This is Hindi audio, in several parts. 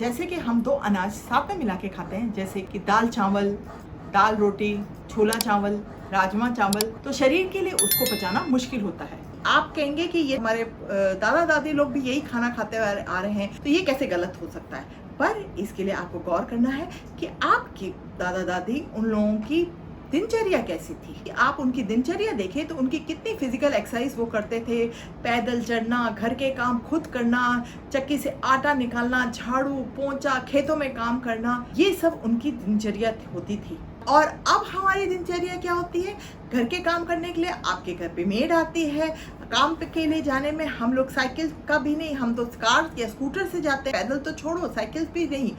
जैसे कि हम दो अनाज साथ में मिला के खाते हैं, जैसे कि दाल चावल, दाल रोटी, छोला चावल, राजमा चावल, तो शरीर के लिए उसको पचाना मुश्किल होता है। आप कहेंगे कि ये हमारे दादा दादी लोग भी यही खाना खाते आ रहे हैं, तो ये कैसे गलत हो सकता है। पर इसके लिए आपको गौर करना है कि आपके दादा दादी उन लोगों की दिनचर्या कैसी थी। आप उनकी दिनचर्या देखें तो उनकी कितनी फिजिकल एक्सरसाइज वो करते थे। पैदल चढ़ना, घर के काम खुद करना, चक्की से आटा निकालना, झाड़ू पोंछा, खेतों में काम करना, ये सब उनकी दिनचर्या होती थी। और अब हमारी दिनचर्या क्या होती है? घर के काम करने के लिए आपके घर पे मेड आती है। काम के लिए जाने में हम लोग साइकिल का भी नहीं, हम तो कार या स्कूटर से जाते हैं। पैदल तो छोड़ो, साइकिल भी नहीं,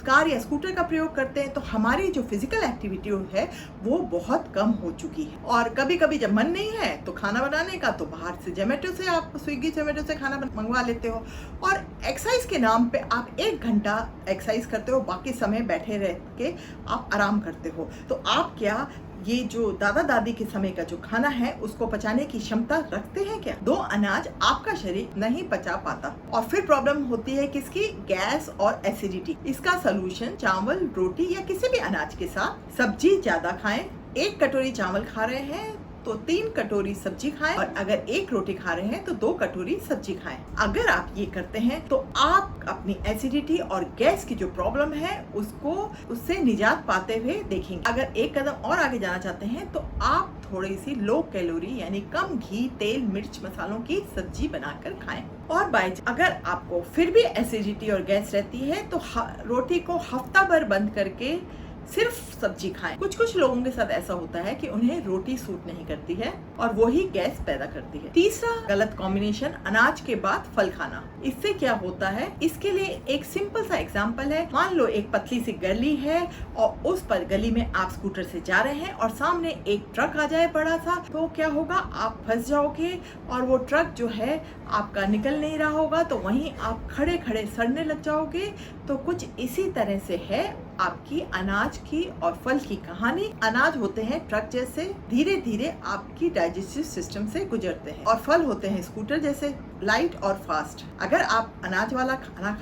कार या स्कूटर का प्रयोग करते हैं। तो हमारी जो फिजिकल एक्टिविटी है वो बहुत कम हो चुकी है। और कभी कभी जब मन नहीं है तो खाना बनाने का, तो बाहर से जोमेटो से, आप स्विगी जोमेटो से खाना मंगवा लेते हो। और एक्सरसाइज के नाम पे आप 1 घंटा एक्सरसाइज करते हो, बाकी समय बैठे रह के आप आराम करते हो। तो आप क्या ये जो दादा दादी के समय का जो खाना है उसको पचाने की क्षमता रखते हैं क्या? 2 अनाज आपका शरीर नहीं पचा पाता। और फिर प्रॉब्लम होती है किसकी? गैस और एसिडिटी। इसका सोल्यूशन चावल, रोटी या किसी भी अनाज के साथ सब्जी ज्यादा खाएं। 1 कटोरी चावल खा रहे हैं तो 3 कटोरी सब्जी खाएं, और अगर 1 रोटी खा रहे हैं तो 2 कटोरी सब्जी खाएं। अगर आप ये करते हैं तो आप अपनी एसिडिटी और गैस की जो प्रॉब्लम है उससे निजात पाते हुए देखेंगे। अगर एक कदम और आगे जाना चाहते हैं तो आप थोड़ी सी लो कैलोरी यानी कम घी, तेल, मिर्च, मसालों की सब्जी बनाकर खाएं। और अगर आपको फिर भी एसिडिटी और गैस रहती है तो रोटी को हफ्ता भर बंद करके सिर्फ सब्जी खाएं। कुछ लोगों के साथ ऐसा होता है कि उन्हें रोटी सूट नहीं करती है और वो ही गैस पैदा करती है। तीसरा गलत कॉम्बिनेशन, अनाज के बाद फल खाना। इससे क्या होता है? इसके लिए एक सिंपल सा एग्जांपल है। मान लो एक पतली सी गली है और उस पर गली में आप स्कूटर से जा रहे हैं और सामने एक ट्रक आ जाए बड़ा सा, तो क्या होगा? आप फंस जाओगे और वो ट्रक जो है आपका निकल नहीं रहा होगा, तो वहीं आप खड़े खड़े सड़ने लग जाओगे। तो कुछ इसी तरह से है आपकी अनाज की और फल की कहानी। अनाज होते हैं ट्रक जैसे, धीरे धीरे आपकी डाइजेस्टिव सिस्टम से गुजरते हैं, और फल होते हैं स्कूटर जैसे, लाइट और फास्ट। अगर आप अनाज वाला खाना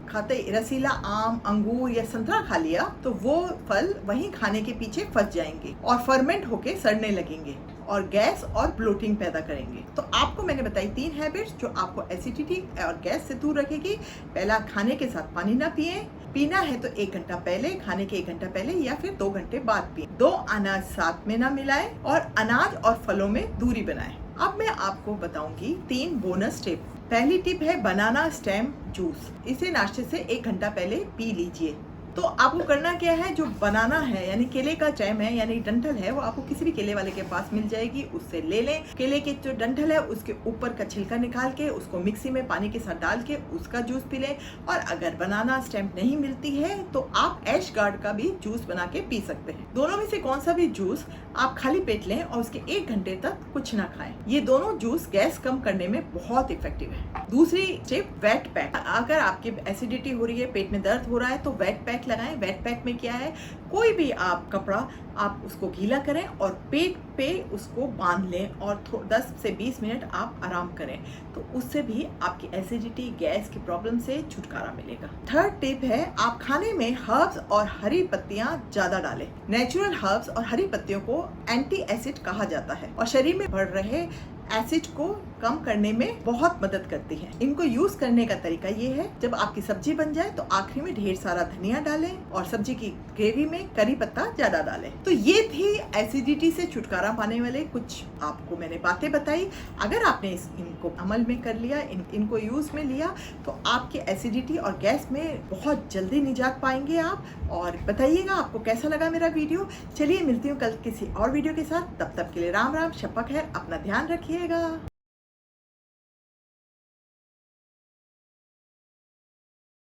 खाते रसीला आम, अंगूर या संतरा खा लिया तो वो फल वहीं खाने के पीछे फंस जाएंगे और फर्मेंट होके सड़ने लगेंगे और गैस और ब्लोटिंग पैदा करेंगे। तो आपको मैंने बताई 3 हैबिट्स जो आपको एसिडिटी और गैस से दूर रखेगी। पहला, खाने के साथ पानी ना पिए। पीना है तो 1 घंटा पहले, खाने के 1 घंटा पहले या फिर 2 घंटे बाद पिए। 2 अनाज साथ में ना मिलाएं और अनाज और फलों में दूरी बनाएं। अब मैं आपको बताऊंगी 3 बोनस टिप। पहली टिप है बनाना स्टेम जूस। इसे नाश्ते से 1 घंटा पहले पी लीजिए। तो आपको करना क्या है? जो बनाना है यानी केले का स्टेम है यानी डंठल है, वो आपको किसी भी केले वाले के पास मिल जाएगी, उससे ले लें। केले के जो डंठल है उसके ऊपर का छिलका निकाल के उसको मिक्सी में पानी के साथ डाल के उसका जूस पी लें। और अगर बनाना स्टेम नहीं मिलती है तो आप ऐश गार्ड का भी जूस बना के पी सकते हैं। दोनों में से कौन सा भी जूस आप खाली पेट लें और उसके 1 घंटे तक कुछ ना खाएं। ये दोनों जूस गैस कम करने में बहुत इफेक्टिव है। दूसरी टिप, वेट पैक। अगर आपकी एसिडिटी हो रही है, पेट में दर्द हो रहा है तो वेट पैक लगाएं। वेट पैक में क्या है? कोई भी आप कपड़ा आप उसको गीला करें और पेट पे उसको बांध लें और 10 से 20 मिनट आप आराम करें, तो उससे भी आपकी एसिडिटी, गैस की प्रॉब्लम से छुटकारा मिलेगा। थर्ड टिप है, आप खाने में हर्ब्स और हरी पत्तियां ज्यादा डालें। नेचुरल हर्ब्स और हरी पत्तियों को एंटी एसिड कहा जाता है और शरीर में बढ़ रहे एसिड को कम करने में बहुत मदद करती है। इनको यूज करने का तरीका ये है, जब आपकी सब्जी बन जाए तो आखिरी में ढेर सारा धनिया डालें और सब्जी की ग्रेवी में करी पत्ता ज्यादा डालें। तो ये थी एसिडिटी से छुटकारा पाने वाले कुछ आपको मैंने बातें बताई। अगर आपने इनको अमल में कर लिया, इनको यूज में लिया, तो आपके एसिडिटी और गैस में बहुत जल्दी निजात पाएंगे आप। और बताइएगा आपको कैसा लगा मेरा वीडियो। चलिए मिलती हूँ कल किसी और वीडियो के साथ। तब तक के लिए राम राम, शपथ है, अपना ध्यान रखिएगा।